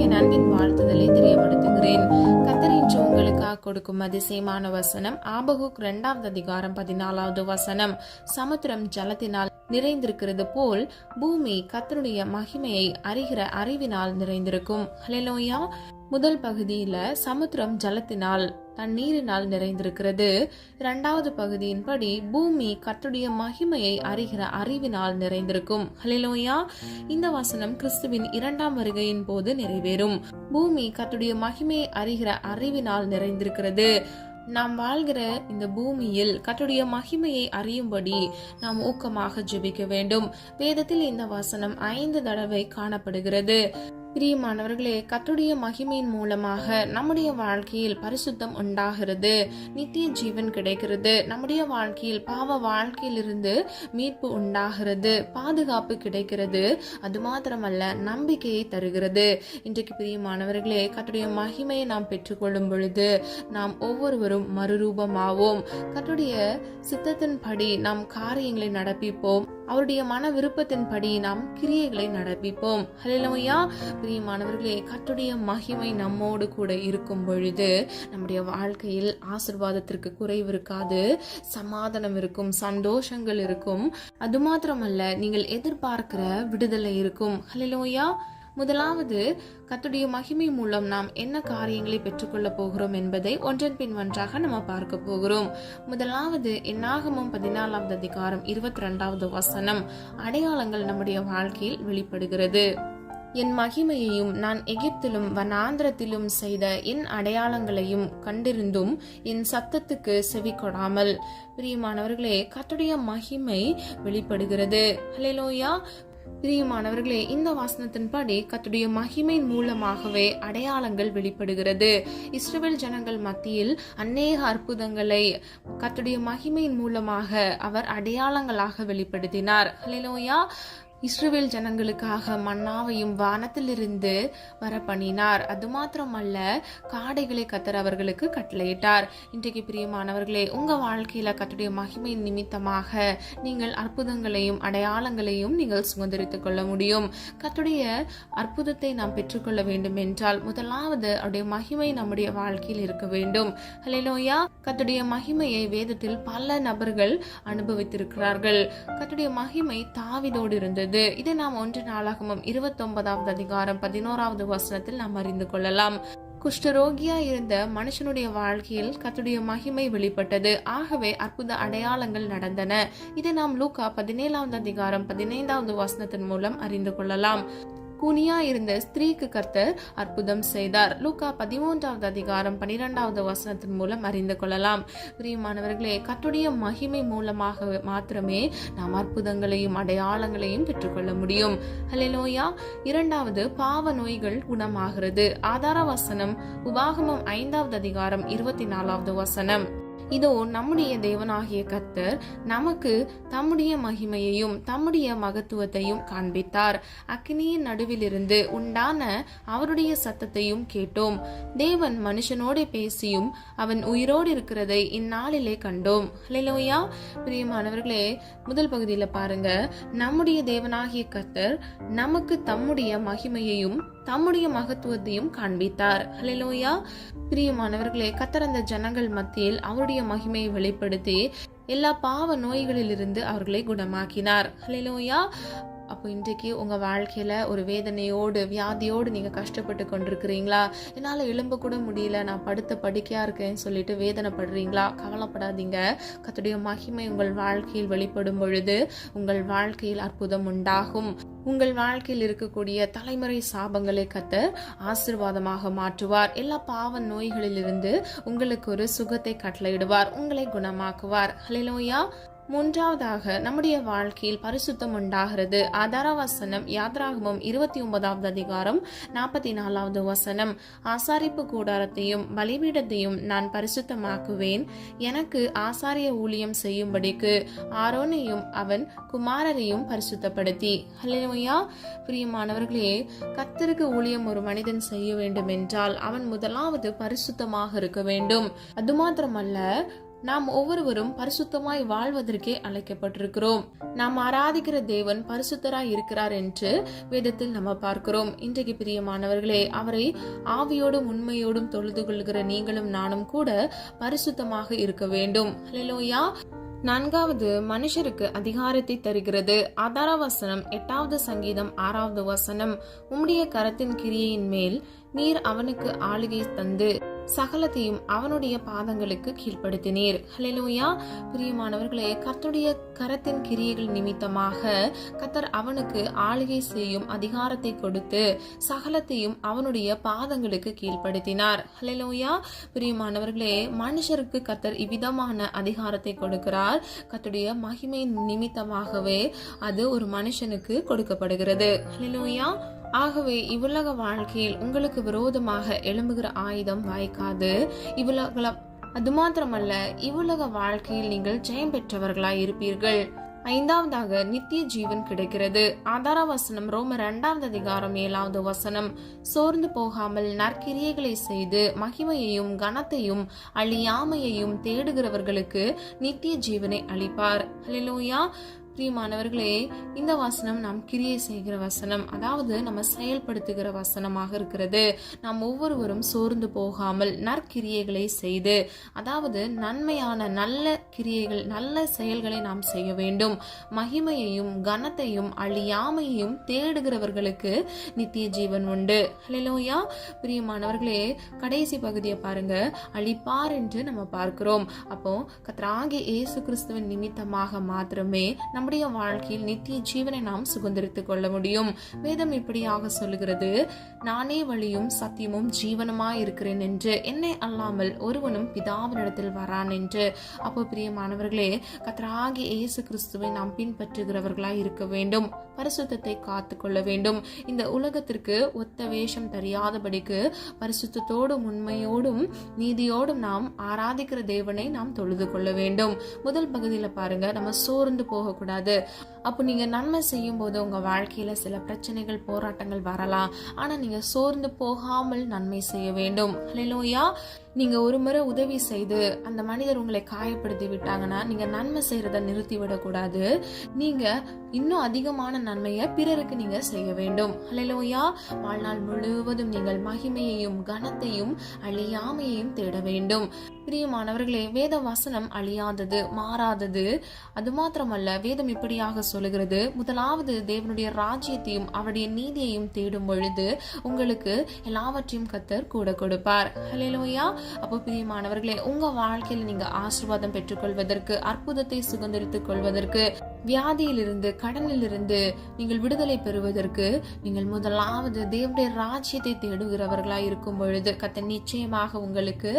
என் அன்பின் வாழ்த்துதலை தெரியப்படுத்துகிறேன். கர்த்தர் இன்று உங்களுக்காக கொடுக்கும் அதிசயமான வசனம் ஆபகுக் 2 அதிகாரம் 14 வசனம். சமுத்திரம் ஜலத்தினால் நிறைந்திருக்கிறது போல் பூமி கர்த்தருடைய மகிமையை அறிகிற அறிவினால் நிறைந்திருக்கும். ஹல்லேலூயா. முதல் பகுதியில சமுத்திரம் ஜலத்தினால் தண்ணீரினால் நிறைந்திருக்கிறது. 2வது பகுதியின்படி பூமி கர்த்தருடைய மகிமையை அறிகிற அறிவினால் நிறைந்திருக்கும். ஹல்லேலூயா. இந்த வசனம் கிறிஸ்துவின் 2ஆம் வருகையின் போது நிறைவேறும். பூமி கர்த்தருடைய மகிமையை அறிகிற அறிவினால் நிறைந்திருக்கிறது. நாம் வாழ்கிற இந்த பூமியில் கர்த்தருடைய மகிமையை அறியும்படி நாம் ஊக்கமாக ஜெபிக்க வேண்டும். வேதத்தில் இந்த வசனம் 5 தடவை காணப்படுகிறது. பிரியமானவர்களே, கர்த்தருடைய மகிமையின் மூலமாக நம்முடைய வாழ்க்கையில் பரிசுத்தம் உண்டாகிறது, நித்திய ஜீவன் கிடைக்கிறது. நம்முடைய வாழ்க்கையில் பாவ வாழ்க்கையிலிருந்து மீட்பு உண்டாகிறது, பாதுகாப்பு கிடைக்கிறது. அது மாத்திரமல்ல, நம்பிக்கையை தருகிறது. இன்றைக்கு பிரியமானவர்களே, கர்த்தருடைய மகிமையை நாம் பெற்றுக்கொள்ளும் பொழுது நாம் ஒவ்வொருவரும் மறுரூபமாவோம். கர்த்தருடைய சித்தத்தின்படி நாம் காரியங்களை நடப்பிப்போம். அவருடைய மன விருப்பத்தின்படி நாம் கிரியைகளை நடப்பிப்போம். ஹல்லேலூயா. பிரியமானவர்களே, கர்த்தருடைய மகிமை நம்மோடு கூட இருக்கும் பொழுது நம்முடைய வாழ்க்கையில் ஆசீர்வாதத்திற்கு குறைவு இருக்காது, சமாதானம் இருக்கும், சந்தோஷங்கள் இருக்கும். அது மாத்திரமல்ல, நீங்கள் எதிர்பார்க்கிற விடுதலை இருக்கும். ஹல்லேலூயா. முதலாவது, கர்த்தருடைய மகிமை மூலம் நாம் என்ன காரியங்களை பெற்றுக்கொள்ள போகிறோம் என்பதை ஒன்றன் பின் ஒன்றாக நம்ம பார்க்க போகிறோம். முதலாவது, என்னாகமம் 14 அதிகாரம் 22வது வசனம். அடையாளங்கள் நம்முடைய வாழ்க்கையில் வெளிப்படுகிறது. என் மகிமையையும் நான் எகிப்திலும் வனாந்திரத்திலும் செய்த என் அடையாளங்களையும் கண்டிருந்தும் என் சத்தத்துக்கு செவி கொடாமல். பிரியமானவர்களே, கர்த்தருடைய மகிமை வெளிப்படுகிறது. ஹல்லேலூயா. பிரியமானவர்களே, இந்த வசனத்தின்படி கர்த்தருடைய மகிமையின் மூலமாகவே அடையாளங்கள் வெளிப்படுகிறது. இஸ்ரவேல் ஜனங்கள் மத்தியில் அநேக அற்புதங்களை கர்த்தருடைய மகிமையின் மூலமாக அவர் அடையாளங்களாக வெளிப்படுத்தினார். ஹல்லேலூயா. இஸ்ரவேல் ஜனங்களுக்காக மன்னாவையும் வானத்திலிருந்து வர பண்ணினார். அது மாத்திரமல்ல, காடைகளை கர்த்தர் அவர்களுக்கு கட்டளையிட்டார். இன்றைக்கு பிரியமானவர்களே, உங்க வாழ்க்கையில கர்த்தருடைய மகிமையின் நிமித்தமாக நீங்கள் அற்புதங்களையும் அடையாளங்களையும் நீங்கள் சுதந்திரித்துக் கொள்ள முடியும். கர்த்தருடைய அற்புதத்தை நாம் பெற்றுக்கொள்ள வேண்டும் என்றால் முதலாவது அவருடைய மகிமை நம்முடைய வாழ்க்கையில் இருக்க வேண்டும். ஹல்லேலூயா. கர்த்தருடைய மகிமையை வேதத்தில் பல நபர்கள் அனுபவித்திருக்கிறார்கள். கர்த்தருடைய மகிமை தாவீதோடு இருந்தது. இதை நாம் 1 நாளாகமம் 29வது அதிகாரம் 11வது வசனத்தில் நாம் அறிந்து கொள்ளலாம். குஷ்டரோகியா இருந்த மனுஷனுடைய வாழ்க்கையில் கர்த்தருடைய மகிமை வெளிப்பட்டது. ஆகவே அற்புத அடையாளங்கள் நடந்தன. இதை நாம் லூக்கா 17வது அதிகாரம் 15வது வசனத்தின் மூலம் அறிந்து கொள்ளலாம். கூனியா இருந்த ஸ்திரீக்கு கர்த்தர் அற்புதம் செய்தார். லூக்கா 13வது அதிகாரம் 12வது வசனத்தின் மூலம் அறிந்து கொள்ளலாம். பிரியமானவர்களே, கர்த்தருடைய மகிமை மூலமாக மாத்திரமே நாம் அற்புதங்களையும் அடையாளங்களையும் பெற்றுக்கொள்ள முடியும். ஹல்லேலூயா. 2வது, பாவ நோய்கள் குணமாகிறது. ஆதார வசனம் உபாகமம் 5வது அதிகாரம் 24வது வசனம். இதோ, நம்முடைய தேவனாகிய கர்த்தர் நமக்கு தம்முடைய மகிமையையும் தம்முடைய மகத்துவத்தையும் காண்பித்தார். அக்கினியின் நடுவிலிருந்து உண்டான அவருடைய சத்தத்தையும் கேட்டோம். தேவன் மனுஷனோடு பேசியும் அவன் உயிரோடு இருக்கிறதை இந்நாளிலே கண்டோம். ஹல்லேலூயா. பிரியமானவர்களே, முதல் பகுதியில பாருங்க, நம்முடைய தேவனாகிய கர்த்தர் நமக்கு தம்முடைய மகிமையையும் தம்முடைய மகத்துவத்தையும் காண்பித்தார். ஹல்லேலூயா. பிரியமானவர்களே, கர்த்தர் அந்த ஜனங்கள் மத்தியில் அவருடைய மகிமையை வெளிப்படுத்தி எல்லா பாவ நோய்களிலிருந்து அவர்களை குணமாக்கினார். ஹல்லேலூயா. அப்போ இன்றைக்கு உங்கள் வாழ்க்கையில் ஒரு வேதனையோடு வியாதியோடு நீங்கள் கஷ்டப்பட்டு கொண்டிருக்கிறீங்களா? என்னால் எழும்ப கூட முடியல, நான் படுத்த படுக்கையாக இருக்கேன்னு சொல்லிட்டு வேதனைப்படுறீங்களா? கவலைப்படாதீங்க. கர்த்தருடைய மகிமை உங்கள் வாழ்க்கையில் வெளிப்படும் பொழுது உங்கள் வாழ்க்கையில் அற்புதம் உண்டாகும். உங்கள் வாழ்க்கையில் இருக்கக்கூடிய தலைமுறை சாபங்களை கர்த்தர் ஆசீர்வாதமாக மாற்றுவார். எல்லா பாவ நோய்களிலிருந்து உங்களுக்கு ஒரு சுகத்தை கட்டளையிடுவார், உங்களை குணமாக்குவார். ஹல்லேலூயா. 3வதாக, நம்முடைய வாழ்க்கையில் பரிசுத்தம் உண்டாகிறது. ஆதார வசனம் யாத்ராகமம் 29வது அதிகாரம் 44வது வசனம். ஆசாரிப்பு கூடாரத்தையும் பலிபீடத்தையும் நான் பரிசுத்தமாக்குவேன். எனக்கு ஆசாரிய ஊழியம் செய்யும்படிக்கு ஆரோனையும் அவன் குமாரரையும் பரிசுத்தப்படுத்தி. ஹல்லேலூயா. பிரியமானவர்களே, கர்த்தருக்கு ஊழியம் ஒரு மனிதன் செய்ய வேண்டும் என்றால் அவன் முதலாவது பரிசுத்தமாக இருக்க வேண்டும். அது மாத்திரமல்ல, நாம் ஒவ்வொருவரும் பரிசுத்தமாய் வாழ்வதற்கே அழைக்கப்பட்டிருக்கிறோம். நாம் ஆராதிக்கிற தேவன் பரிசுத்தராய் இருக்கிறார் என்று வேதத்தில் நம்ம பார்க்கிறோம். இன்றைக்கு பிரியமானவர்களே, அவரை ஆவியோடும் உண்மையோடும் தொழுது கொள்கிற நீங்களும் நானும் கூட பரிசுத்தமாக இருக்க வேண்டும். ஹல்லேலூயா. 4வது மனுஷருக்கு அதிகாரத்தை தருகிறது. ஆதார வசனம் 8வது சங்கீதம் 6வது வசனம். உம்முடைய கரத்தின் கிரியையின் மேல் நீர் அவனுக்கு ஆளுகை தந்து சகலத்தையும் அவனுடைய பாதங்களுக்கு கீழ்ப்படுத்தினீர். ஹல்லேலூயா. பிரியமானவர்களே, கர்த்தருடைய கரத்தின் கிரியைகள் நிமித்தமாக கர்த்தர் அவனுக்கு ஆளுகை செய்யும் அதிகாரத்தை கொடுத்து சகலத்தையும் அவனுடைய பாதங்களுக்கு கீழ்ப்படுத்தினார். ஹல்லேலூயா. பிரியமானவர்களே, மனுஷருக்கு கர்த்தர் இவ்விதமான அதிகாரத்தை கொடுக்கிறார். கர்த்தருடைய மகிமை நிமித்தமாகவே அது ஒரு மனுஷனுக்கு கொடுக்கப்படுகிறது. ஹல்லேலூயா. ஆகவே இவ்வுலக வாழ்க்கையில் உங்களுக்கு விரோதமாக எழும்புகிற ஆயுதம் வாய்க்காது. அது மாத்திரமல்ல, இவ்வுலக வாழ்க்கையில் நீங்கள் ஜெயம் பெற்றவர்களாய் இருப்பீர்கள். 5வதாக நித்திய ஜீவன் கிடைக்கிறது. ஆதார வசனம் ரோமர் 2வது அதிகாரம் 7வது வசனம். சோர்ந்து போகாமல் நற்கிரியைகளை செய்து மகிமையையும் கனத்தையும் அழியாமையையும் தேடுகிறவர்களுக்கு நித்திய ஜீவனை அளிப்பார். ஹல்லேலூயா. பிரியமானவர்களே, இந்த வசனம் நாம் கிரியை செய்கிற வசனம், அதாவது நம்ம செயல்படுத்துகிற வசனமாக இருக்கிறது. நாம் ஒவ்வொருவரும் சோர்ந்து போகாமல் நற்கிரியைகளை செய்து, அதாவது நன்மையான நல்ல கிரியைகள் நல்ல செயல்களை நாம் செய்ய வேண்டும். மகிமையையும் கனத்தையும் அழியாமையையும் தேடுகிறவர்களுக்கு நித்திய ஜீவன் உண்டு. ஹல்லேலூயா. பிரியமானவர்களே, கடைசி பகுதியை பாருங்க. அழிப்பார் என்று நம்ம பார்க்கிறோம். அப்போ கர்த்தராகிய இயேசு கிறிஸ்துவின் நிமித்தமாக மாத்திரமே நம்முடைய வாழ்க்கையில் நித்திய ஜீவனை நாம் சுதந்திரித்துக் கொள்ள முடியும். வேதம் இப்படியாக சொல்லுகிறது, நானே வழியும் சத்தியமும் ஜீவனுமாய் இருக்கிறேன் என்று, என்னை அல்லாமல் ஒருவனும் பிதாவினிடத்தில் வரான் என்று. அப்போ பிரியமானவர்களே, கர்த்தராகிய இயேசு கிறிஸ்துவை நாம் பின்பற்றுகிறவர்களாய் இருக்க வேண்டும். பரிசுத்தத்தை காத்து கொள்ள வேண்டும். இந்த உலகத்திற்கு ஒத்த வேஷம் தெரியாதபடிக்கு பரிசுத்தத்தோடும் உண்மையோடும் நீதியோடும் நாம் ஆராதிக்கிற தேவனை நாம் தொழுது கொள்ள வேண்டும். முதல் பகுதியில பாருங்க, நம்ம சோர்ந்து போகக்கூடாது. அப்போ நீங்க நன்மை செய்யும் போது உங்க வாழ்க்கையில சில பிரச்சனைகள் போராட்டங்கள் வரலாம். ஆனா நீங்க சோர்ந்து போகாமல் நன்மை செய்ய வேண்டும். ஹல்லேலூயா. நீங்க ஒரு முறை உதவி செய்து அந்த மனிதர் உங்களை காயப்படுத்தி விட்டாங்கன்னா நீங்க நன்மை செய்யறத நிறுத்தி விடக்கூடாது. நீங்க இன்னும் அதிகமான நன்மையை பிறருக்கு நீங்க செய்ய வேண்டும். ஹல்லேலூயா. வாழ்நாள் முழுவதும் நீங்கள் மகிமையையும் கனத்தையும் அழியாமையையும் தேட வேண்டும். பிரியமானவர்களே, வேத வசனம் அழியாதது, மாறாதது. அது மாத்திரமல்ல, வேதம் இப்படியாக சொல்லுகிறது, முதலாவது தேவனுடைய ராஜ்யத்தையும் அவருடைய நீதியையும் தேடும் பொழுது உங்களுக்கு எல்லாவற்றையும் கர்த்தர் கூட கொடுப்பார். ஹல்லேலூயா. அப்போ பிரியமானவர்களே, உங்க வாழ்க்கையில் நீங்க ஆசீர்வாதம் பெற்றுக்கொள்வதற்கு, அற்புதத்தை சுதந்திரித்துக் கொள்வதற்கு, வியாதியிலிருந்து கடனிலிருந்து நீங்கள் விடுதலை பெறுவதற்கு நீங்கள் முதலாவது தேவனுடைய ராஜ்யத்தை தேடுகிறவர்களாய் இருக்கும் பொழுது கர்த்தர் நிச்சயமாக உங்களுக்கு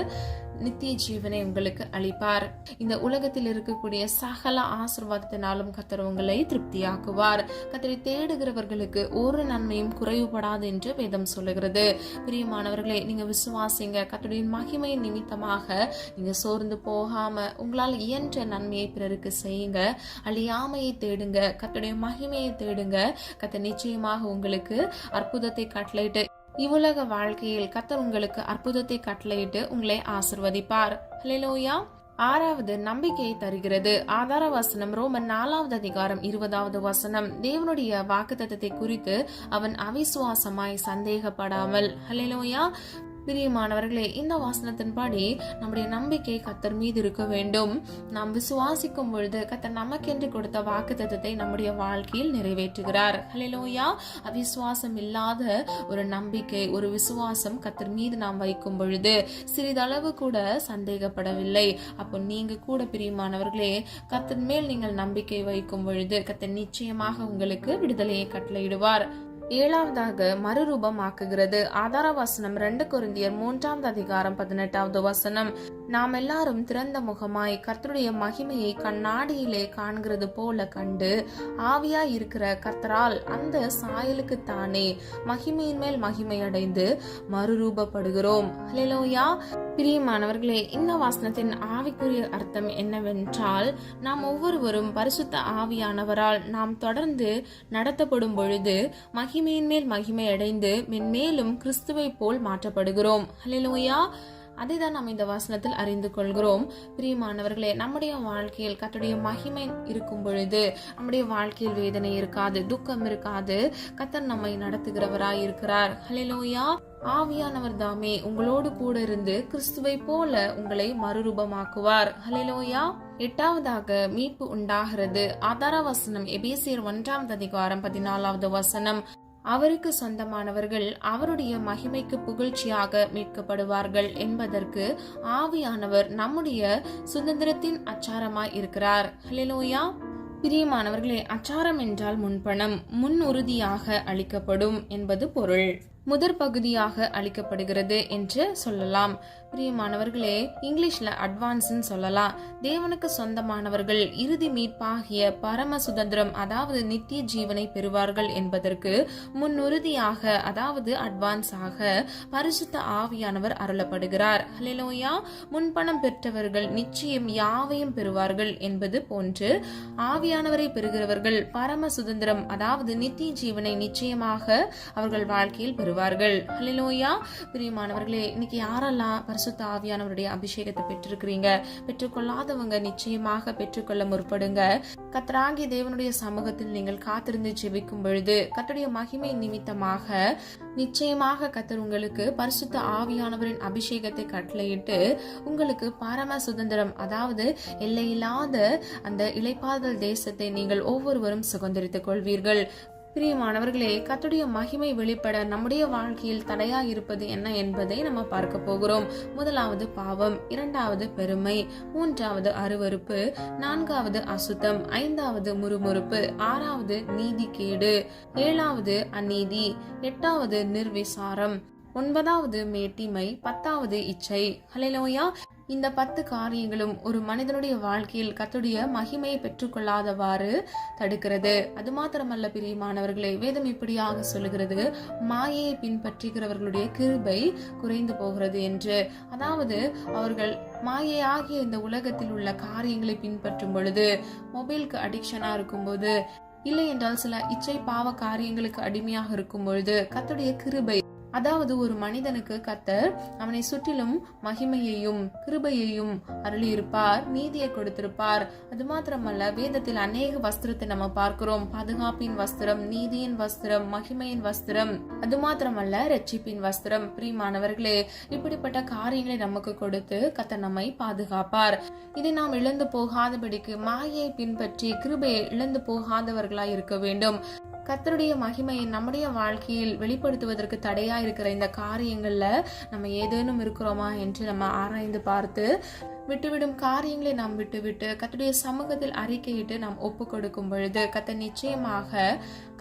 நித்திய ஜீவனை உங்களுக்கு அளிப்பார். இந்த உலகத்தில் இருக்கக்கூடிய சகல ஆசீர்வாதத்தினாலும் கர்த்தர் உங்களை திருப்தியாக்குவார். கர்த்தரை தேடுகிறவர்களுக்கு ஒரு நன்மையும் குறைவுபடாது என்று வேதம் சொல்லுகிறது. பிரியமானவர்களே, நீங்க விசுவாசிங்க. கர்த்தருடைய மகிமையின் நிமித்தமாக நீங்க சோர்ந்து போகாம உங்களால் இயன்ற நன்மையை பிறருக்கு செய்யுங்க. அழியாமையை தேடுங்க, கர்த்தருடைய மகிமையை தேடுங்க. கர்த்தர் நிச்சயமாக உங்களுக்கு அற்புதத்தை கட்டளையிட்டு இவ்வுலக வாழ்க்கையில் கர்த்தர் உங்களுக்கு அற்புதத்தை கட்டளையிட்டு உங்களை ஆசிர்வதிப்பார். ஹல்லேலூயா. 6வது நம்பிக்கையை தருகிறது. ஆதார வசனம் ரோமர் 4வது அதிகாரம் 20வது வசனம். தேவனுடைய வாக்குத்தத்தத்தை குறித்து அவன் அவிசுவாசமாய் சந்தேகப்படாமல். ஹல்லேலூயா. பிரியமானவர்களே, இந்த வசனத்தின்படி நம்முடைய நம்பிக்கை கர்த்தர் மீது இருக்க வேண்டும். நாம் விசுவாசிக்கும் பொழுது கர்த்தர் நமக்கென்று கொடுத்த வாக்குத்தத்தத்தை நம்முடைய வாழ்க்கையில் நிறைவேற்றுகிறார். ஹல்லேலூயா. அவிசுவாசம் இல்லாத ஒரு நம்பிக்கை, ஒரு விசுவாசம் கர்த்தர் மீது நாம் வைக்கும் பொழுது சிறிதளவு கூட சந்தேகப்படவில்லை. அப்போ நீங்க கூட பிரியமானவர்களே, கர்த்தர் மேல் நீங்கள் நம்பிக்கை வைக்கும் பொழுது கர்த்தர் நிச்சயமாக உங்களுக்கு விடுதலையை கட்டளையிடுவார். 7வதாக மறுரூபமாக்குகிறது. ஆதார வசனம் 2 கொரிந்தியர் 3வது அதிகாரம் 18வது வசனம். நாம் எல்லாரும் திறந்த முகமாய் கர்த்தருடைய மகிமையை கண்ணாடியிலே காண்கிறது போல கண்டு ஆவியாய் இருக்கிற கர்த்தரால் அந்த சாயலுக்கு தானே மகிமையின் மேல் மகிமை அடைந்து மறுரூபப்படுகிறோம். ஹல்லேலூயா. பிரியமானவர்களே, இந்த வசனத்தின் ஆவிக்குரிய அர்த்தம் என்னவென்றால், நாம் ஒவ்வொருவரும் பரிசுத்த ஆவியானவரால் நாம் தொடர்ந்து நடத்தப்படும் பொழுது மகிமையின் மேல் மகிமை அடைந்து மென்மேலும் கிறிஸ்துவை போல் மாற்றப்படுகிறோம். ஹல்லேலூயா. அதை தான் நாம் இந்த வசனத்தில் அறிந்து கொள்கிறோம். பிரியமானவர்களே, நம்முடைய வாழ்க்கையில் கர்த்தருடைய மகிமை இருக்கும் பொழுது நம்முடைய வாழ்க்கையில் வேதனை இருக்காது, துக்கம் இருக்காது. கர்த்தர் நம்மை நடத்துகிறவராய் இருக்கிறார். ஹல்லேலூயா. ஆவியானவர் தாமே உங்களோடு கூட இருந்து கிறிஸ்துவை போல உங்களை மறுரூபமாக்குவார். ஹல்லேலூயா. 8வது மீட்பு உண்டாகிறது. ஆதார வசனம் எபேசியர் 1:14 வசனம். அவருக்கு சொந்தமானவர்கள் அவருடைய மகிமைக்கு புகழ்ச்சியாக மீட்கப்படுவார்கள் என்பதற்கு ஆவியானவர் நம்முடைய சுதந்திரத்தின் அச்சாரமாய் இருக்கிறார். ஹல்லேலூயா. பிரியமானவர்களே, அச்சாரம் என்றால் முன்பணம், முன் உறுதியாக அளிக்கப்படும் என்பது பொருள். முதற் பகுதியாக அளிக்கப்படுகிறது என்று சொல்லலாம். பிரியமானவர்களே, இங்கிலீஷ்ல அட்வான்ஸ் சொல்லலாம். தேவனுக்கு சொந்தமானவர்கள் இறுதி மீட்பாகிய பரம சுதந்திரம், அதாவது நித்திய ஜீவனை பெறுவார்கள் என்பதற்கு முன்னுறுதியாக, அதாவது அட்வான்ஸ் ஆக பரிசுத்த ஆவியானவர் அருளப்படுகிறார். ஹல்லேலூயா. முன்பணம் பெற்றவர்கள் நிச்சயம் யாவையும் பெறுவார்கள் என்பது போன்று ஆவியானவரை பெறுகிறவர்கள் பரம சுதந்திரம், அதாவது நித்திய ஜீவனை நிச்சயமாக அவர்கள் வாழ்க்கையில் பெறுவார்கள். ஹல்லேலூயா. பிரியமானவர்களே, இன்னைக்கு யாரெல்லாம் பரிசுத்த ஆவியானவருடைய அபிஷேகத்தை பெற்றிருக்கிறீங்க, பெற்றுக்கொள்ளாதவங்க நிச்சயமாக பெற்றுக்கொள்ள முற்படுங்க. கர்த்தராகிய தேவனுடைய சமூகத்தில் நீங்கள் காத்திருந்து ஜெபிக்கும் பொழுது கர்த்தருடைய மகிமை நிமித்தமாக நிச்சயமாக கர்த்தர் உங்களுக்கு பரிசுத்த ஆவியானவரின் அபிஷேகத்தை கட்டளையிட்டு உங்களுக்கு பரம சுதந்திரம், அதாவது எல்லையில்லாத அந்த இளைப்பாறுதல் தேசத்தை நீங்கள் ஒவ்வொருவரும் சுதந்திரித்துக் கொள்வீர்கள். பிரியமானவர்களே, கர்த்தருடைய மகிமை வெளிப்பட நம்முடைய வாழ்க்கையில் தடையா இருப்பது என்ன என்பதை நம்ம பார்க்க போகிறோம். 1வது பாவம், 2வது பெருமை, 3வது அருவருப்பு, 4வது அசுத்தம், 5வது முறுமுறுப்பு, 6வது நீதிகேடு, 7வது அநீதி, 8வது நிர்விசாரம், 9வது மேட்டிமை, 10வது இச்சை. ஹல்லேலூயா. இந்த 10 காரியங்களும் ஒரு மனிதனுடைய வாழ்க்கையில் கர்த்தருடைய மகிமையை பெற்றுக்கொள்ளாதவாறு தடுக்கிறது. அது மாத்திரமல்ல பிரியமானவர்களே, வேதம் இப்படியாக சொல்லுகிறது, மாயையை பின்பற்றுகிறவர்களுடைய கிருபை குறைந்து போகிறது என்று. அதாவது அவர்கள் மாயையாகிய இந்த உலகத்தில் உள்ள காரியங்களை பின்பற்றும் பொழுது, மொபைலுக்கு அடிக்ஷனா இருக்கும்போது, இல்லை என்றால் சில இச்சை பாவ காரியங்களுக்கு அடிமையாக இருக்கும் பொழுது கர்த்தருடைய கிருபை, அதாவது ஒரு மனிதனுக்கு கர்த்தர் அவனை சுற்றிலும் மகிமையையும் கிருபையையும் அருளியிருப்பார், நீதியை கொடுத்திருப்பார். அது மாத்திரமல்ல, வேதத்தில் அநேக வஸ்திரத்தை நம்ம பார்க்கிறோம். பாதுகாப்பின் வஸ்திரம், நீதியின் வஸ்திரம், மகிமையின் வஸ்திரம், அது மாத்திரமல்ல இரட்சிப்பின் வஸ்திரம். பிரியமானவர்களே, இப்படிப்பட்ட காரியங்களை நமக்கு கொடுத்து கர்த்தர் நம்மை பாதுகாப்பார். இதை நாம் இழந்து போகாதபடிக்கு மாயை பின்பற்றி கிருபையை இழந்து போகாதவர்களாய் இருக்க வேண்டும். கர்த்தருடைய மகிமையை நம்முடைய வாழ்க்கையில் வெளிப்படுத்துவதற்கு தடையா இருக்கிற இந்த காரியங்கள்ல நம்ம ஏதேனும் இருக்கிறோமா என்று நம்ம ஆராய்ந்து பார்த்து விட்டுவிடும் காரியங்களை நாம் விட்டுவிட்டு கர்த்தருடைய சமூகத்தில் அறிக்கையிட்டு நாம் ஒப்பு கொடுக்கும் பொழுது கர்த்தர் நிச்சயமாக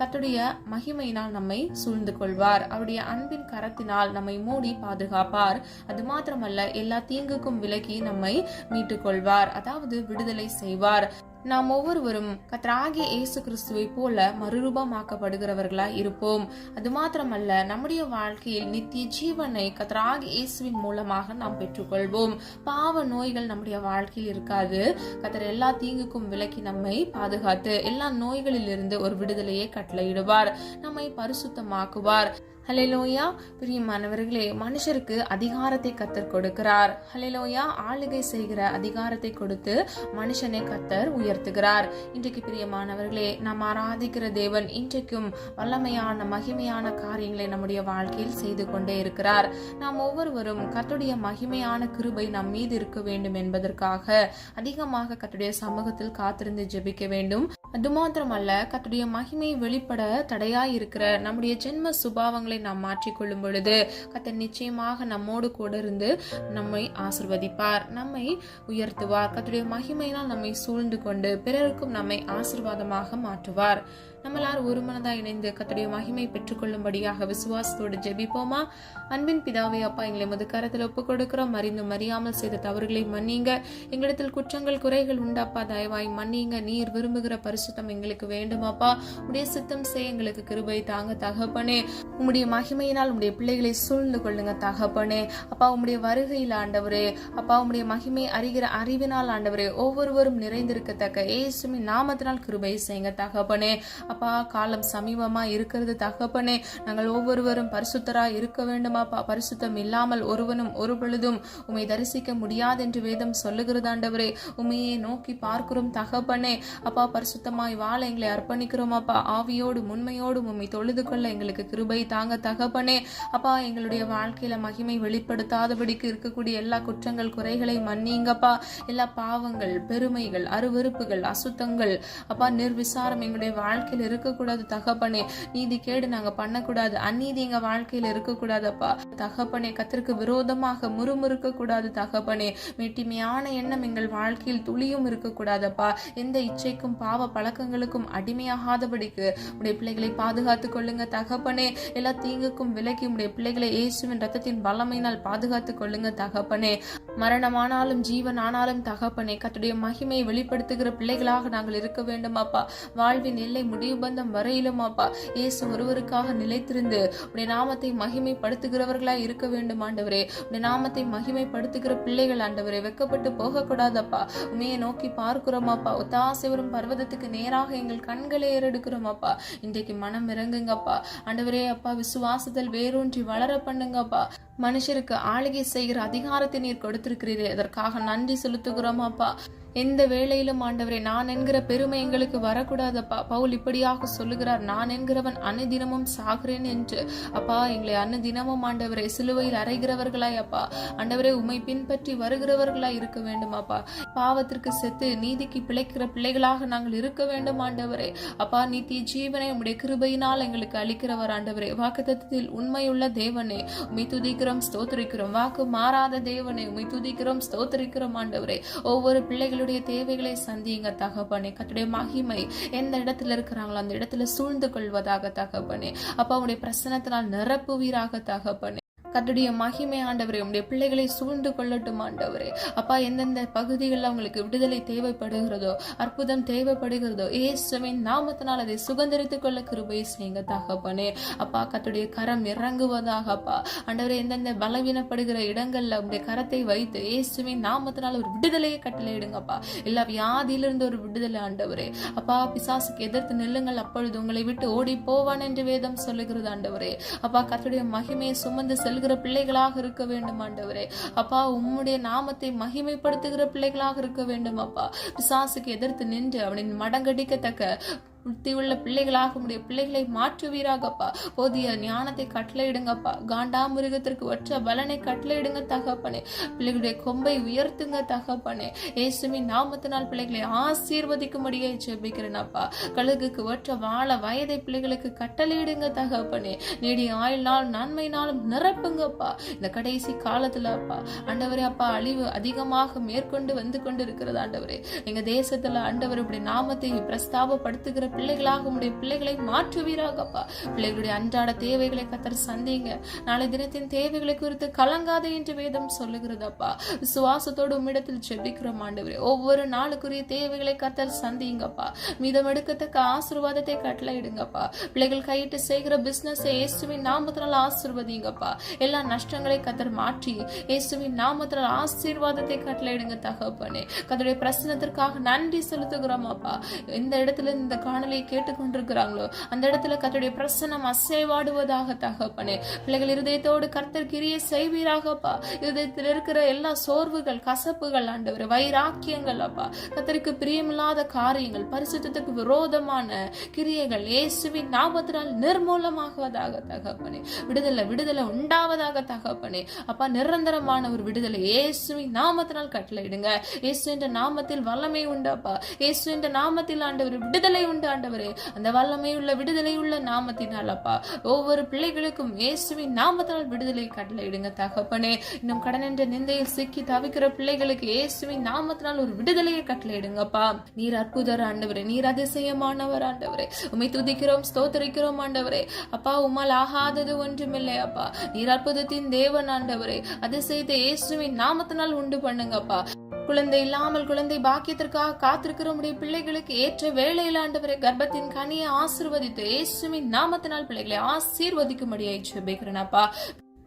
கர்த்தருடைய மகிமையினால் நம்மை சூழ்ந்து கொள்வார். அவருடைய அன்பின் கரத்தினால் நம்மை மூடி பாதுகாப்பார். அது மாத்திரமல்ல, எல்லா தீங்குக்கும் விலக்கி நம்மை மீட்டுக் கொள்வார், அதாவது விடுதலை செய்வார். நாம் ஒவ்வொருவரும் கர்த்தராகிய இயேசு கிறிஸ்துவை போல மறுரூபமாக்கப்படுகிறவர்களாய் இருப்போம். அது மாத்திரமல்ல, நம்முடைய வாழ்க்கையில் நித்திய ஜீவனை கர்த்தராகிய இயேசுவின் மூலமாக நாம் பெற்றுக்கொள்வோம். பாவ நோய்கள் நம்முடைய வாழ்க்கையில் இருக்காது. கர்த்தர் எல்லா தீங்குக்கும் விலக்கி நம்மை பாதுகாத்து எல்லா நோய்களில் இருந்து ஒரு விடுதலையை கட்டளையிடுவார், நம்மை பரிசுத்தமாக்குவார். ஹல்லேலூயா. பிரியமானவர்களே, மனுஷருக்கு அதிகாரத்தை கர்த்தர் கொடுக்கிறார். ஹல்லேலூயா. ஆளுகை செய்கிற அதிகாரத்தை கொடுத்து மனுஷனை கர்த்தர் உயர்த்துகிறார். இன்றைக்கு பிரியமானவர்களே, நாம் ஆராதிக்கிற தேவன் இன்றைக்கும் வல்லமையான மகிமையான காரியங்களை நம்முடைய வாழ்க்கையில் செய்து கொண்டே இருக்கிறார். நாம் ஒவ்வொருவரும் கர்த்தருடைய மகிமையான கிருபை நம் மீது இருக்க வேண்டும் என்பதற்காக அதிகமாக கர்த்தருடைய சமூகத்தில் காத்திருந்து ஜெபிக்க வேண்டும். அது மாத்திரமல்ல, கர்த்தருடைய மகிமை வெளிப்பட தடையாய் இருக்கிற நம்முடைய ஜென்ம சுபாவங்களை நாம் மாற்றிக்கொள்ளும் பொழுது கர்த்தர் நிச்சயமாக நம்மோடு கூட இருந்து நம்மை ஆசீர்வதிப்பார், நம்மை உயர்த்துவார். கர்த்தருடைய மகிமையினால் நம்மை சூழ்ந்து கொண்டு பிறருக்கும் நம்மை ஆசீர்வாதமாக மாற்றுவார். நம்ம எல்லாரும் ஒரு மனதாக இணைந்து கர்த்தருடைய மகிமை பெற்றுக்கொள்ளும்படியாக விசுவாசத்தோடு ஜெபிப்போமா? அன்பின் பிதாவே, அப்பா, எங்களை எமது கரத்தில் ஒப்புக் கொடுக்கிறோம். அறிந்தும் அறியாமல் செய்த தவறுகளை மன்னிங்க. எங்களிடத்தில் குற்றங்கள் குறைகள் உண்டாப்பா, தயவாய் மன்னிங்க. நீர் விரும்புகிற பரிசுத்தம் எங்களுக்கு வேண்டுமாப்பா. உடைய சித்தம் செய்ய எங்களுக்கு கிருபை தாங்க தகப்பனே. உம்முடைய மகிமையினால் உம்முடைய பிள்ளைகளை சூழ்ந்து கொள்ளுங்க தகப்பனே. அப்பா, உம்முடைய வருகையில் ஆண்டவரே, அப்பா, உம்முடைய மகிமை அறிகிற அறிவினால் ஆண்டவரே ஒவ்வொருவரும் நிறைந்திருக்கத்தக்க இயேசுவின் நாமத்தினால் கிருபை செய்யுங்க தகப்பனே. அப்பா காலம் சமீபமா இருக்கிறது தகப்பனே. நாங்கள் ஒவ்வொருவரும் பரிசுத்தரா இருக்க வேண்டுமாப்பா. பரிசுத்தம் இல்லாமல் ஒருவனும் ஒரு பொழுதும் உம்மை தரிசிக்க முடியாது என்று வேதம் சொல்லுகிறது ஆண்டவரே. உம்மையே நோக்கி பார்க்கிறோம் தகப்பனே. அப்பா பரிசுத்தமாய் வாழ எங்களை அர்ப்பணிக்கிறோம் அப்பா. ஆவியோடு உண்மையோடு உம்மை தொழுது கொள்ள எங்களுக்கு கிருபை தாங்க தகப்பனே. அப்பா எங்களுடைய வாழ்க்கையில மகிமை வெளிப்படுத்தாதபடிக்கு இருக்கக்கூடிய எல்லா குற்றங்கள் குறைகளை மன்னிங்கப்பா. எல்லா பாவங்கள், பெருமைகள், அருவருப்புகள், அசுத்தங்கள், அப்பா நிர்விசாரம் எங்களுடைய வாழ்க்கையில இருக்கக்கூடாது தகப்பனே. நீதி கேடு நாங்க பண்ணக்கூடாது. அநீதி எங்க வாழ்க்கையில இருக்கக்கூடாதப்பா தகப்பனே. கர்த்தருக்கு விரோதமாக முறுமுறுக்க கூடாது தகப்பனே. மெட்டிமையான எண்ணம் எங்கள் வாழ்க்கையில் துளியும் இருக்கக்கூடாதப்பா. எந்த இச்சைக்கும் பாவ பழக்கங்களுக்கும் அடிமையாகாதபடிக்கு உடைய பிள்ளைகளை பாதுகாத்துக் கொள்ளுங்க தகப்பனே. எல்லா தீங்குக்கும் விலக்கி உடைய பிள்ளைகளை இயேசுவின் ரத்தத்தின் பலமையினால் பாதுகாத்துக் கொள்ளுங்க தகப்பனே. மரணமானாலும் ஜீவன் ஆனாலும் தகப்பனே கர்த்தருடைய மகிமையை வெளிப்படுத்துகிற பிள்ளைகளாக நாங்கள் இருக்க வேண்டும் அப்பா. வாழ்வின் எல்லை முடிவு பந்தம் வரையிலும் அப்பா இயேசு ஒருவருக்காக நிலைத்திருந்து உடைய நாமத்தை மகிமைப்படுத்துகிறவர்களாய் இருக்க வேண்டும் ஆண்டவரே. உடைய நாமத்தை மகிமைப்படுத்துகிற பிள்ளைகள் ஆண்டவரே வெக்கப்பட்டு போகக்கூடாதப்பா. உண்மையை நோக்கி பார்க்கிறோம் அப்பா. ஒத்தாசை வரும் பர்வதத்துக்கு நேராக எங்கள் கண்களை ஏறெடுக்கிறோம் அப்பா. இன்றைக்கு மனம் இறங்குங்கப்பா ஆண்டவரே. அப்பா விசுவாசத்தில் வேரூன்றி வளர பண்ணுங்கப்பா. மனுஷருக்கு ஆளுகை செய்கிற அதிகாரத்தை நீர் கொடுத்திருக்கிறீர்கள். அதற்காக நன்றி செலுத்துகிறோம் அப்பா. எந்த வேளையிலும் ஆண்டவரே நான் என்கிற பெருமை எங்களுக்கு வரக்கூடாதப்பா. பவுல் இப்படியாக சொல்லுகிறார், நான் என்கிறவன் அனுதினமும் சாகிறேன் என்று. அப்பா எங்களை அனுதினமும் ஆண்டவரே சிலுவையில் அறைகிறவர்களாய் அப்பா ஆண்டவரே உம்மை பின்பற்றி வருகிறவர்களாய் இருக்க வேண்டும் அப்பா. பாவத்திற்கு செத்து நீதிக்கு பிழைக்கிற பிள்ளைகளாக நாங்கள் இருக்க வேண்டும் ஆண்டவரே. அப்பா நித்திய ஜீவனை உம்முடைய கிருபையினால் எங்களுக்கு அளிக்கிறவர் ஆண்டவரே. வாக்குத்தத்தத்தில் உண்மையுள்ள தேவனே உம்மை துதிக்கிறோம் ஸ்தோத்திரிக்கிறோம். வாக்கு மாறாத தேவனே உம்மை துதிக்கிறோம் ஸ்தோத்திரிக்கிறோம் ஆண்டவரே. ஒவ்வொரு பிள்ளைகளுடைய தேவைகளை சந்திங்க தகப்பனே. கர்த்தருடைய மகிமை எந்த இடத்துல இருக்கிறாங்களோ அந்த இடத்துல சூழ்ந்து கொள்வதாக தகப்பனே. அப்பா உடைய பிரசன்னத்தினால் நிரப்புவீராக தகப்பனே. கர்த்தருடைய மகிமை ஆண்டவரே உடைய பிள்ளைகளை சூழ்ந்து கொள்ளட்டும் ஆண்டவரே. அப்பா எந்தெந்த பகுதிகளில் அவங்களுக்கு விடுதலை தேவைப்படுகிறதோ அற்புதம் தேவைப்படுகிறதோ இயேசுவின் நாமத்தினால் அதை சுதந்திரித்துக் கொள்ள கிருபை செய்யுங்க தகப்பனே. அப்பா கர்த்தருடைய கரம் இறங்குவதாக அப்பா ஆண்டவரே. எந்தெந்த பலவீனப்படுகிற இடங்கள்ல உடைய கரத்தை வைத்து இயேசுவின் நாமத்தினால் ஒரு விடுதலையை கட்டளையிடுங்கப்பா. எல்லா வியாதியிலிருந்து ஒரு விடுதலை ஆண்டவரே. அப்பா பிசாசுக்கு எதிர்த்து நில்லுங்கள், அப்பொழுது உங்களை விட்டு ஓடி போவான் என்று வேதம் சொல்லுகிறது ஆண்டவரே. அப்பா கர்த்தருடைய மகிமையை சுமந்து செல்கிற பிள்ளைகளாக இருக்க வேண்டும் ஆண்டவரே. அப்பா உம்முடைய நாமத்தை மகிமைப்படுத்துகிற பிள்ளைகளாக இருக்க வேண்டும் அப்பா. பிசாசுக்கு எதிர்த்து நின்று அவனின் மடங்கடிக்கத்தக்க புத்தியுள்ள பிள்ளைகளாக உடைய பிள்ளைகளை மாற்றுவீராகப்பா. போதிய ஞானத்தை கட்டளையிடுங்கப்பா. காண்டா மிருகத்திற்கு ஒற்ற பலனை கட்டளையிடுங்க தகப்பனே. பிள்ளைகளுடைய கொம்பை உயர்த்துங்க தகப்பனே. இயேசுவின் நாமத்தினால் பிள்ளைகளை ஆசீர்வதிக்கும்படியே ஜெபிக்கிறேனப்பா. கழுகுக்கு ஒற்ற வாழ வயதை பிள்ளைகளுக்கு கட்டளையிடுங்க தகப்பனே. நீடிய ஆயுள்நாள் நன்மையினாலும் நிரப்புங்கப்பா. இந்த கடைசி காலத்துல அப்பா ஆண்டவரே அப்பா அழிவு அதிகமாக மேற்கொண்டு வந்து கொண்டு இருக்கிறது ஆண்டவரே. எங்க தேசத்துல ஆண்டவர் இப்படி நாமத்தை பிரஸ்தாபப்படுத்துகிற பிள்ளைகளாக உடைய பிள்ளைகளை மாற்றுவீராகப்பா. பிள்ளைகளுடைய அன்றாட தேவைகளை கர்த்தர் சந்திங்க. நாளை தினத்தின் தேவைகளை குறித்து கலங்காதே என்று வேதம் சொல்லுகிறதப்பா. விசுவாசத்தோடு உம்மிடத்தில் ஜெபிக்கிறோம் ஆண்டவரே. ஒவ்வொரு நாளுக்குரிய தேவைகளை கர்த்தர் சந்திங்கப்பா. மீதம் எடுக்கத்தக்க ஆசீர்வாதத்தை கட்டளையிடுங்கப்பா. பிள்ளைகள் கையிட்டு செய்கிற பிசினஸ் இயேசுவின் நாமத்தினால் ஆசீர்வதிங்கப்பா. எல்லா நஷ்டங்களை கர்த்தர் மாற்றி இயேசுவின் நாமத்தினால் ஆசீர்வாதத்தை கட்டளையிடுங்க தகப்பனே. கர்த்தருடைய பிரசன்னத்திற்காக நன்றி செலுத்துகிறோம் அப்பா. எந்த இடத்துல இந்த காணொலியை கேட்டுக்கொண்டிருக்கிறாங்களோ அந்த இடத்துல கர்த்தருடைய பிரசன்னம் அசைவாடுவதாக தகப்பனே. பிள்ளைகள் இருதயத்தோடு கர்த்தர் கிரியை செய்வீராகப்பா. இருதயத்தில் இருக்கிற எல்லா சோர்வுகள், கசப்புகள் ஆண்டவரே, வைராக்கியங்கள் அப்பா, கர்த்தருக்கு பிரியமில்லாத காரியங்கள், பரிசுத்தத்துக்கு விரோதமான கிரியைகள் இயேசுவின் நாமத்தினால் நிர்மூலமாகுவதாக தகப்பனே. விடுதலை விடுதலை உண்டாவதாக தகப்பனே. அப்பா நிரந்தரமான ஒரு விடுதலை இயேசுவின் நாமத்தினால் கட்டளையிடுங்க. இயேசு என்ற நாமத்தில் வல்லமை உண்டாப்பா. இயேசு என்ற நாமத்தில் ஆண்டவர் விடுதலை உண்டு ஆண்டவரே. அந்த வல்லமை உள்ள விடுதலை உள்ள நாமத்தினால் அப்பா ஒவ்வொரு பிள்ளைகளுக்கும் இயேசுவின் நாமத்தினால் விடுதலை கட்டளையிடுங்க தகப்பனே. இன்னும் கடன் என்ற நிந்தையில் சிக்கி தவிக்கிற பிள்ளைகளுக்கு இயேசுவின் நாமத்தினால் ஒரு விடுதலையை கட்டளையிடுங்கப்பா. நீர் அற்புதர் ஆண்டவரே. நீர் அதிசயமானவர் ஆண்டவரே. உம்மை துதிக்கிறோம் ஸ்தோத்திரிக்கிறோம் ஆண்டவரே. அப்பா உம்மால் ஆகாதது ஒன்றுமில்லை அப்பா. நீர் அற்புதத்தின் தேவன் ஆண்டவரே. அதிசயத்தை இயேசுவின் நாமத்தினால் உண்டு பண்ணுங்கப்பா. குழந்தை இல்லாமல் குழந்தை பாக்கியத்திற்காக காத்திருக்கிற உடைய பிள்ளைகளுக்கு ஏற்ற வேளையில் ஆண்டவரே கர்ப்பத்தின் கனியை ஆசீர்வதித்து இயேசுவின் நாமத்தினால் பிள்ளைகளை ஆசீர்வதிக்கும்படியாய் ஜெபிக்கிறேன் அப்பா.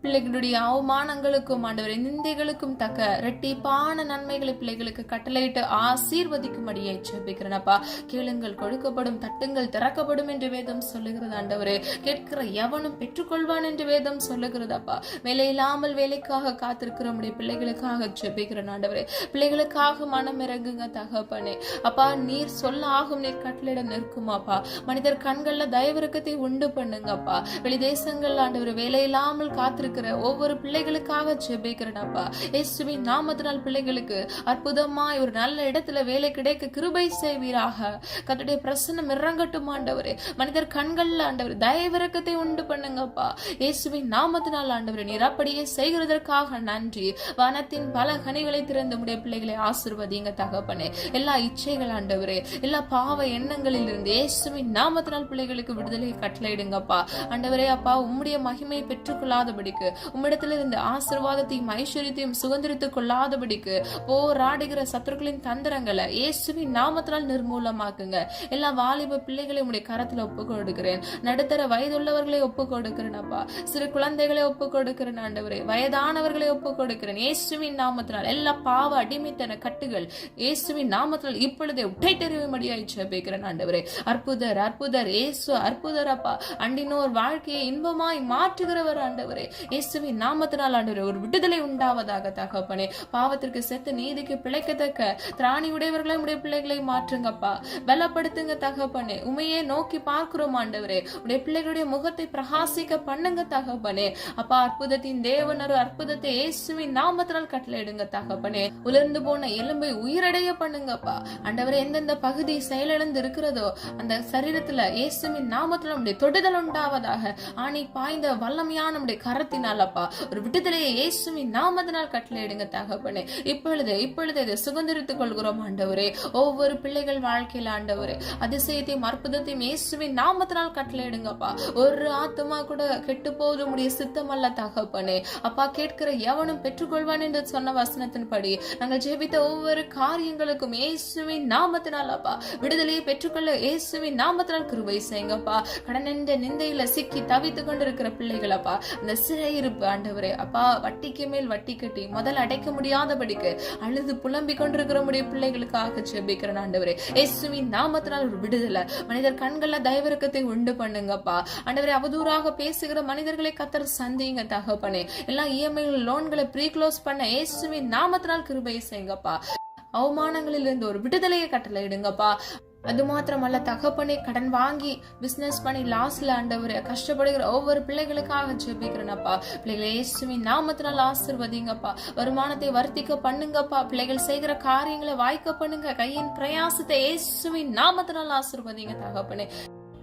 பிள்ளைகளுடைய அவமானங்களுக்கும் ஆண்டவரே நிந்தைகளுக்கும் தக்க இரட்டிப்பான நன்மைகளை பிள்ளைகளுக்கு கட்டளையிட்டு ஆசீர்வதிக்கும்படியே ஜெபிக்கிறேனப்பா. கேளுங்கள் கொடுக்கப்படும், தட்டுங்கள் திறக்கப்படும் என்று வேதம் சொல்லுகிறது ஆண்டவரே. கேட்கிற எவனும் பெற்றுக்கொள்வான் என்று வேதம் சொல்லுகிறதப்பா. வேலை இல்லாமல் வேலைக்காக காத்திருக்கிற நம்முடைய பிள்ளைகளுக்காக ஜெபிக்கிறேன் ஆண்டவரே. பிள்ளைகளுக்காக மனம் இறங்குங்க தகப்பனே. அப்பா நீர் சொல்ல ஆகும், நீர் கட்டளையிட நிற்குமாப்பா. மனிதர் கண்கள்ல தயவிறக்கத்தை உண்டு பண்ணுங்கப்பா. வெளிதேசங்கள் ஆண்டவரே வேலை இல்லாமல் காத்திருக்கிற ஒவ்வொரு பிள்ளைகளுக்காக ஜெபிக்கிறேனப்பா. இயேசுவின் நாமத்தினால் பிள்ளைகளுக்கு அற்புதமாய் ஒரு நல்ல இடத்துல வேலை கிடைக்க கிருபை செய்வீராக. கர்த்தருடைய பிரசன்னம் இறங்கட்டும் ஆண்டவரே. மனிதர் கண்கள்ல ஆண்டவரே தயவிறக்கத்தை உண்டு பண்ணுங்கப்பா. இயேசுவின் நாமத்தினால் ஆண்டவரே நீர் அப்படியே செய்கிறதற்காக நன்றி. வானத்தின் பல கனிகளை திறந்து உடைய பிள்ளைகளை ஆசீர்வதிங்க தகப்பனே. எல்லா இச்சைகள் ஆண்டவரே, எல்லா பாவ எண்ணங்களில் இருந்து இயேசுவின் நாமத்தினால் பிள்ளைகளுக்கு விடுதலை கட்டளையிடுங்கப்பா. ஆண்டவரே அப்பா உம்முடைய மகிமையை பெற்றுக்கொள்ளாதபடிக்கு, உம்மிடத்திலிருந்து ஆசீர்வாதத்தையும் ஐஸ்வர்யத்தையும் சுதந்திரித்துக் கொள்ளாதபடிக்கு போராடுகிற சத்துருக்களின் தந்திரங்களை இயேசுவின் நாமத்தினால் நிர்மூலமாக்குங்க. எல்லா வாலிப பிள்ளைகளை உம்முடைய கரத்துல ஒப்பு கொடுக்கிறேன். நடுத்தர வயதுள்ளவர்களை ஒப்பு கொடுக்கிறேன் அப்பா. சிறு குழந்தைகளை ஒப்பு கொடுக்கிறேன் ஆண்டவரே. வயதானவர்களை ஒப்பு கொடுக்கிறேன் இயேசுவின் நாமத்தினால். எல்லா பாவ அடிமைத்தன கட்டுகள் இயேசுவின் நாமத்தினால் இப்பொழுதே உடைத்தெறியும்படியாய் ஜெபிக்கிறேன் ஆண்டவரே. அற்புதர் அற்புதர் இயேசு அற்புதர் அப்பா. அண்டினோர் வாழ்க்கையை இன்பமாய் மாற்றுகிறவர் ஆண்டவரே. இயேசுவின் நாமத்தினால் ஆண்டவரே ஒரு விடுதலை உண்டாவதாக தகப்பனே. பாவத்திற்கு செத்து நீதிக்கு பிழைக்கத்தக்க திராணி உடையவர்களை உடைய பிள்ளைகளை மாற்றுங்கப்பா. பலப்படுத்துங்க தகப்பனே. உமையே நோக்கி பார்க்கிறோம் ஆண்டவரே. உடைய பிள்ளைகளுடைய முகத்தை பிரகாசிக்க பண்ணுங்க தகப்பனே. அப்பா அற்புதத்தின் தேவன் ஒரு அற்புதத்தை இயேசுவின் நாமத்தினால் கட்டளையிடுங்க தகப்பனே. உலர்ந்து போன எலும்பை உயிரடைய பண்ணுங்கப்பா. ஆண்டவரே எந்தெந்த பகுதி செயலிழந்து இருக்கிறதோ அந்த சரீரத்துல இயேசுவின் நாமத்தினால் நம்முடைய தொடுதல் உண்டாவதாக. ஆணி பாய்ந்த வல்லமையான நம்முடைய கரத்தினால் அப்பா ஒரு விடுதலையை இயேசுவின் நாமத்தினால் கட்டளையிடுங்க தகப்பனே. இப்பொழுது இதை சுதந்திரித்துக் கொள்கிறோம் ஆண்டவரே. ஒவ்வொரு பிள்ளைகள் வாழ்க்கையில் ஆண்டவரே அதிசயத்தையும் அற்புதத்தையும் இயேசுவின் நாமத்தினால் கட்டளையிடுங்கப்பா. ஒரு ஆத்துமா கூட கெட்டு போவது உம்முடைய சித்தம் அல்ல தகப்பனே. அப்பா கேட்கிற எவனும் பெற்றுக்கொள்வான் என்று சொன்ன வசனத்தின்படி நாங்கள் ஜெபித்த ஒவ்வொரு காரியங்களுக்கும் இயேசுவின் நாமத்தினால் அப்பா விடுதலையை பெற்றுக்கொள்ள இயேசுவின் நாமத்தினால் கிருபை செய்யுங்கப்பா. கடன் என்ற நிந்தையில சிக்கி தவித்துக் கொண்டிருக்கிற பிள்ளைகள் அப்பா அந்த சிறையிருப்பு ஆண்டவரே அப்பா வட்டிக்கு மேல் வட்டி கட்டி முதல் அடைக்க முடியாதபடிக்கு அழுது புலம்பிக் கொண்டிருக்கிற முடிய பிள்ளைகளுக்காக ஜெபிக்கிறேன் ஆண்டவரே. இயேசுவின் நாமத்தினால் ஒரு விடுதலை. மனிதர் கண்கள்ல தயவிறக்கத்தை உண்டு பண்ணுங்கப்பா. ஆண்டவரே அவதூறாக பேசுகிற மனிதர்களை கத்தர் சந்திங்க தகப்பனே. எல்லா இஎம்ஐ லோன்களை ப்ரீ க்ளோஸ் பண்ண இயேசுவின் நாமத்தினால் கிருபை செய்யுங்கப்பா. அவமானங்களில் இருந்து ஒரு விடுதலையை கட்டளையிடுங்கப்பா. அது மாத்திரமல்ல தகப்பனே கடன் வாங்கி பிசினஸ் பண்ணி லாஸ்ட்ல ஆண்டவரே கஷ்டப்படுகிற ஒவ்வொரு பிள்ளைகளுக்காக ஜெபிக்கிறேனப்பா. பிள்ளைகளை இயேசுவின் நாமத்தினால் ஆசீர்வதிங்கப்பா. வருமானத்தை வர்த்திக்க பண்ணுங்கப்பா. பிள்ளைகள் செய்கிற காரியங்களை வாய்க்க பண்ணுங்க. கையின் பிரயாசத்தை இயேசுவின் நாமத்தினால் ஆசீர்வதிங்க தகப்பனே.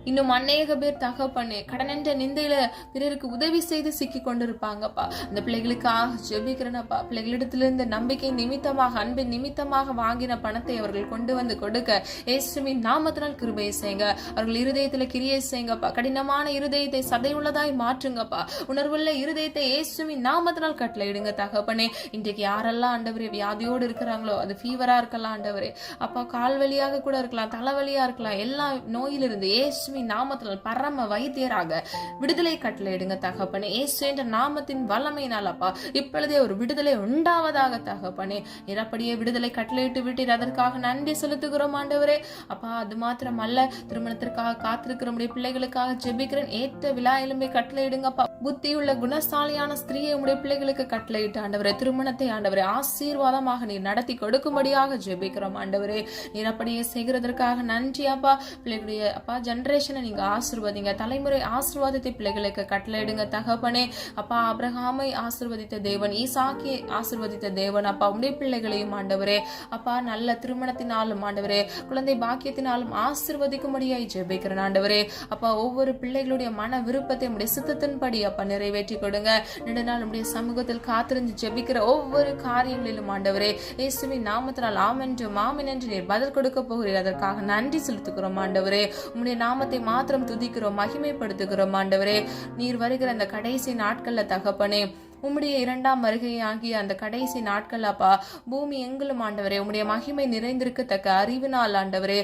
இன்னும் அநேக பேர் தகப்பனே கடன் என்ற நிந்தையில பிறருக்கு உதவி செய்து சிக்கி கொண்டிருப்பாங்கப்பா. அந்த பிள்ளைகளுக்காக ஜெபிக்கிறேனப்பா. பிள்ளைகளிடத்திலிருந்து நம்பிக்கை நிமித்தமாக அன்பின் நிமித்தமாக வாங்கின பணத்தை அவர்கள் கொண்டு வந்து கொடுக்க இயேசுவின் நாமத்தினால் கிருபை செய்யுங்க. அவர்கள் இருதயத்துல கிரியை செய்யுங்கப்பா. கடினமான இருதயத்தை சதையுள்ளதாய் மாற்றுங்கப்பா. உணர்வுள்ள இருதயத்தை இயேசுவின் நாமத்தினால் கட்டளையிடுங்க தகப்பனே. இன்றைக்கு யாரெல்லாம் ஆண்டவரே வியாதியோடு இருக்கிறாங்களோ அது ஃபீவரா இருக்கலாம் ஆண்டவரே அப்பா, கால்வலியாக கூட இருக்கலாம், தலைவலியா இருக்கலாம், எல்லா நோயிலிருந்து இயேசுவின் நாமத்தினால் பரம வைத்தியராக விடுதலை கட்டளையிடுங்க தகப்பனே. இயேசு என்ற நாமத்தின் வல்லமையினால் அப்பா இப்பொழுதே ஒரு விடுதலை உண்டாவதாக தகப்பனே. அப்படியே விடுதலை கட்டளையிட்டு விட்டீர், அதற்காக நன்றி செலுத்துகிறோம் ஆண்டவரே. அப்பா அது மாத்திரம் அல்ல, திருமணத்திற்காக காத்திருக்கிற உடைய பிள்ளைகளுக்காக ஜெபிக்கிறேன். ஏற்ற விழா எலும்பை கட்டளையிடுங்கப்பா. புத்தியுள்ள குணசாலியான ஸ்திரீயை உடைய பிள்ளைகளுக்கு கட்டளையிட்டு ஆண்டவரே திருமணத்தை ஆண்டவரே ஆசீர்வாதமாக நீர் நடத்தி கொடுக்கும்படியாக ஜெபிக்கிறோம் ஆண்டவரே. நீர் அப்படியே செய்கிறதற்காக நன்றி அப்பா. பிள்ளைகளுடைய அப்பா ஜெனரேஷனை நீங்க ஆசீர்வதிங்க. தலைமுறை ஆசீர்வாதத்தை பிள்ளைகளுக்கு கட்டளையிடுங்க தகப்பனே. அப்பா ஆபிரகாமை ஆசீர்வதித்த தேவன், ஈசாக்கை ஆசீர்வதித்த தேவன் அப்பா உடைய பிள்ளைகளையும் ஆண்டவரே அப்பா நல்ல திருமணத்தினாலும் ஆண்டவரே குழந்தை பாக்கியத்தினாலும் ஆசீர்வதிக்கும்படியாய் ஜெபிக்கிறேன் ஆண்டவரே. அப்பா ஒவ்வொரு பிள்ளைகளுடைய மன விருப்பத்தை உடைய சித்தத்தின்படி அப்பா நிறைவேற்றி கொடுங்க. நெடுநாள் உடைய சமூகத்தில் காத்திருந்து ஜெபிக்கிற ஒவ்வொரு காரியங்களிலும் ஆண்டவரே இயேசுவின் நாமத்தினால் ஆமென்று மாமென் என்று நீர் பதில் கொடுக்க போகிறீர். அதற்காக நன்றி செலுத்துகிறோம் ஆண்டவரே. உம்முடைய நாமத்தை மாத்திரம் துதிக்கிறோம், மகிமைப்படுத்துகிறோம் ஆண்டவரே. நீர் வருகிற அந்த கடைசி நாட்கள்ல தகப்பனே உம்முடைய இரண்டாம் வருகை ஆகிய அந்த கடைசி நாட்கள் அப்பா பூமி எங்களும் ஆண்டவரே உம்முடைய மகிமை நிறைந்திருக்கத்தக்க அறிவினால் ஆண்டவரே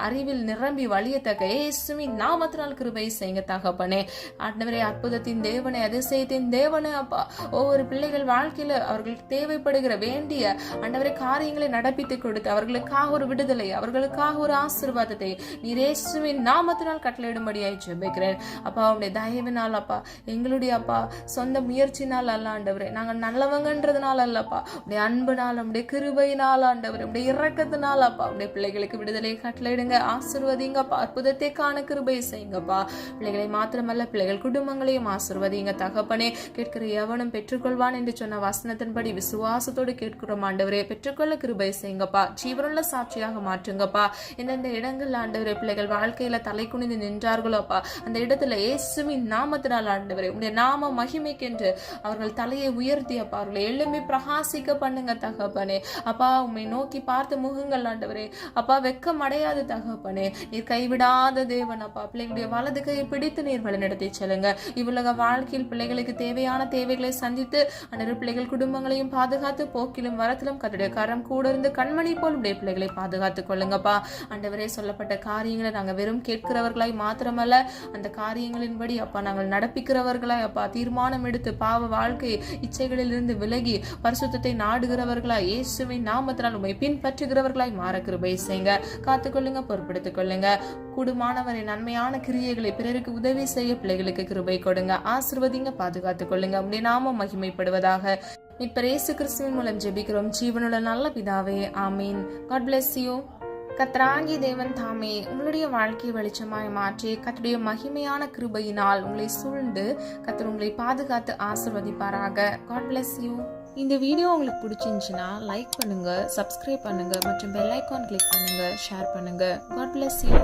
அறிவில் நிரம்பி வழியத்தக்க இயேசுவின் நாமத்தினால் கிருபை செய்யுங்க தகப்பனே. ஆண்டவரே அற்புதத்தின் தேவனே, அதிசயத்தின் தேவனே அப்பா, ஒவ்வொரு பிள்ளைகள் வாழ்க்கையில அவர்களுக்கு தேவைப்படுகிற வேண்டிய ஆண்டவரே காரியங்களை நடப்பித்து கொடுத்து அவர்களுக்காக ஒரு விடுதலை, அவர்களுக்காக ஒரு ஆசீர்வாதத்தை நீர் இயேசுவின் நாமத்தினால் கட்டளையிடும்படியாய் ஜெபிக்கிறேன் அப்பா. உடைய தயவினால் அப்பா, எங்களுடைய அப்பா சொந்த முயற்சினால் அல்ல ஆண்டவரே, நாங்கள் நல்லவங்கன்றதுனால அல்லப்பா, உடைய அன்புனால், உடைய கிருபையினால் ஆண்டவரே, உடைய இரக்கத்தினால் அப்பா உடைய பிள்ளைகளுக்கு விடுதலை கட்டளையிடுங்க, ஆசீர்வதிங்கப்பா, அற்புதத்தை காண கிருபை செய்யுங்கப்பா. பிள்ளைகளை மாத்திரமல்ல பிள்ளைகள் குடும்பங்களையும் ஆசீர்வதிங்க தகப்பனே. கேட்கிற எவனும் பெற்றுக்கொள்வான் என்று சொன்ன வசனத்தின்படி விசுவாசத்தோடு கேட்கிறோம் ஆண்டவரே, பெற்றுக்கொள்ள கிருபை செய்யுங்கப்பா, ஜீவனுள்ள சாட்சியாக மாற்றுங்கப்பா. எந்தெந்த இடங்கள் ஆண்டவரே பிள்ளைகள் வாழ்க்கையில தலை குனிந்து நின்றார்களோ அப்பா, அந்த இடத்துல இயேசுவின் நாமத்தினால் ஆண்டவரே உடைய நாம மகிமைக்கென்று அவர்கள் தலையை உயர்த்தி அப்பா அவர்களை எழும்பி பிரகாசிக்க பண்ணுங்க தகப்பனே. அப்பா உம்மை நோக்கி பார்த்த முகங்கள் ஆண்டவரே அப்பா வெக்கம் அடையாது தகப்பனே. நீர் கைவிடாத தேவன் அப்பா. பிள்ளைகளுடைய வலது கையை பிடித்து நீர் வழிநடத்தி செல்லுங்க. இவ்வுலக வாழ்க்கையில் பிள்ளைகளுக்கு தேவையான தேவைகளை சந்தித்து அண்டர் பிள்ளைகள் குடும்பங்களையும் பாதுகாத்து போக்கிலும் வரத்திலும் கத்துடைய கரம் கூட இருந்து கண்மணி போல் உடைய பிள்ளைகளை பாதுகாத்துக் கொள்ளுங்கப்பா. ஆண்டவரே சொல்லப்பட்ட காரியங்களை நாங்கள் வெறும் கேட்கிறவர்களாய் மாத்திரமல்ல, அந்த காரியங்களின்படி அப்பா நாங்கள் நடப்பிக்கிறவர்களாய் அப்பா தீர்மானம் எடுத்து பாவ வாழ்க்கை இச்சைகளில் இருந்து விலகி பரிசுத்தத்தை நாடுகிறவர்களாய் இயேசுவின் நாமத்தினால் உம்மை பின்பற்றுகிறவர்களாய் மாற கிருபை செய்யுங்க. காத்துக்கொள்ளுங்க, பொறுப்படுத்திக் கொள்ளுங்க. கூடுமானவரை நன்மையான கிரியைகளை பிறருக்கு உதவி செய்ய பிள்ளைகளுக்கு கிருபை கொடுங்க, ஆசீர்வதிங்க, பாதுகாத்துக் கொள்ளுங்க. உம்முடைய நாமம் மகிமைப்படுவதாக. மீட்பர் இயேசு கிறிஸ்துவின் மூலம் ஜெபிக்கிறோம் ஜீவனுள்ள நல்ல பிதாவே, ஆமீன். God bless you. கர்த்தராகிய தேவன் தாமே உங்களுடைய வாழ்க்கையை வெளிச்சமாய் மாற்றி கர்த்தருடைய மகிமையான கிருபையினால் உங்களை சூழ்ந்து கர்த்தர் உங்களை பாதுகாத்து ஆசீர்வதிப்பாராக. God bless you. இந்த வீடியோ உங்களுக்கு பிடிச்சிருந்துச்சுன்னா லைக் பண்ணுங்க, சப்ஸ்கிரைப் பண்ணுங்க மற்றும் பெல் ஐகான் கிளிக் பண்ணுங்க, ஷேர் பண்ணுங்க. God bless you.